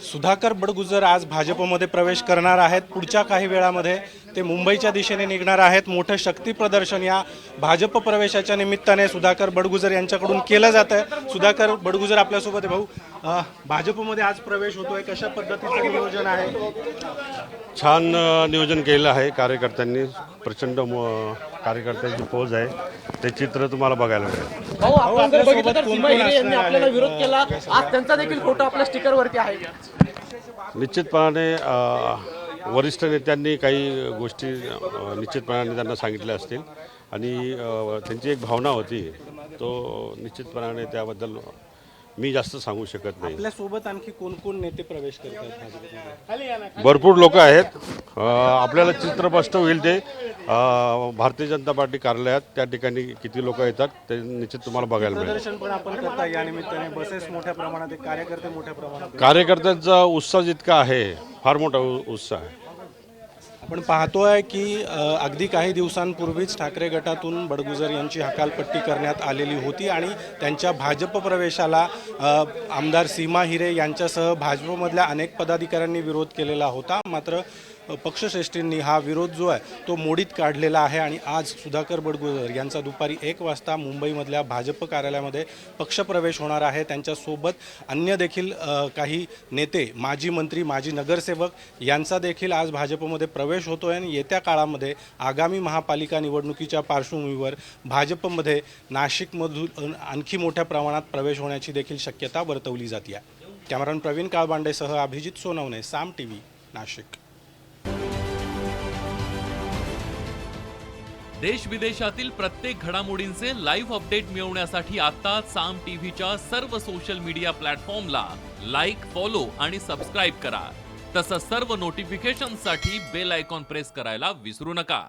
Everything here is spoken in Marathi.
सुधाकर बडगुजर आज भाजपमध्ये प्रवेश करणार आहेत। पुढच्या काही वेळामध्ये ते मुंबईच्या दिशेने निघणार आहेत। मोठं शक्ती प्रदर्शन या भाजप प्रवेशाच्या निमित्ताने सुधाकर बडगुजर यांच्याकडून केलं जातं आहे। सुधाकर बडगुजर आपल्यासोबत आहे। भाऊ, भाजपमध्ये आज प्रवेश होतोय, कशा पद्धतीचं नियोजन आहे? छान नियोजन केलं आहे कार्यकर्त्यांनी। प्रचंड कार्यकर्त्यांची फौज आहे, ते चित्र तुम्हाला बघायला मिळेल। भाऊ, आपण जर बघितलं तर सीमा हिरे यांनी आपल्याला विरोध केला, आज त्यांचा देखील फोटो आपल्या स्टिकरवरती आहे। निश्चितपणाने वरिष्ठ नेत्यांनी काही गोष्टी निश्चितपणाने त्यांना सांगितल्या असतील आणि त्यांची एक भावना होती, तो निश्चितपणाने त्याबद्दल मी जास्त सांगू शकत नाही। आपल्यासोबत आणखी कोण कोण नेते प्रवेश करतात भाजपमध्ये? भरपूर लोक आहेत, आपल्याला चित्र स्पष्ट होईल ते भारतीय जनता पार्टी कार्यालयात त्या ठिकाणी किती लोक येतात ते निश्चित तुम्हाला बघायला मिळेल। प्रदर्शन पण आपण करता या निमित्ताने, बसेस मोठ्या प्रमाणात आहे, कार्यकर्ते मोठ्या प्रमाणात। कार्यकर्त्यांचा उत्साह जितका आहे, फार मोठा उत्साह आहे। आपण पाहतोय की अगदी काही दिवसांपूर्वीच ठाकरे गटातून बडगुजर यांची हकालपट्टी करण्यात आलेली होती आणि त्यांच्या भाजप प्रवेशाला आमदार सीमा हिरे यांच्यासह भाजपमधल्या अनेक पदाधिकाऱ्यांनी विरोध केलेला होता। मात्र पक्षश्रेष्ठींनी हा विरोध जो आहे तो मोडीत काढलेला आहे आणि आज सुधाकर बडगुजर यांचा दुपारी 1 वाजता मुंबईमधल्या भाजप कार्यालयामध्ये पक्षप्रवेश होणार आहे। त्यांच्यासोबत अन्य देखील काही नेते, माजी मंत्री, माजी नगरसेवक यांचा देखील आज भाजपमध्ये प्रवेश होतोय आणि येत्या काळामध्ये आगामी महापालिका निवडणुकीच्या पार्श्वभूमीवर भाजपमध्ये नाशिकमधून आणखी मोठ्या प्रमाणात प्रवेश होण्याची देखील शक्यता वर्तवली जाते आहे। कॅमेरामन प्रवीण काळबांडेसह अभिजित सोनवणे, साम टीव्ही, नाशिक। देश विदेशातील प्रत्येक घडामोडींचे लाईव्ह अपडेट मिळवण्यासाठी आता साम टीव्हीच्या सर्व सोशल मीडिया प्लॅटफॉर्मला लाईक, फॉलो आणि सबस्क्राईब करा। तसंच सर्व नोटिफिकेशनसाठी बेल आयकॉन प्रेस करायला विसरू नका।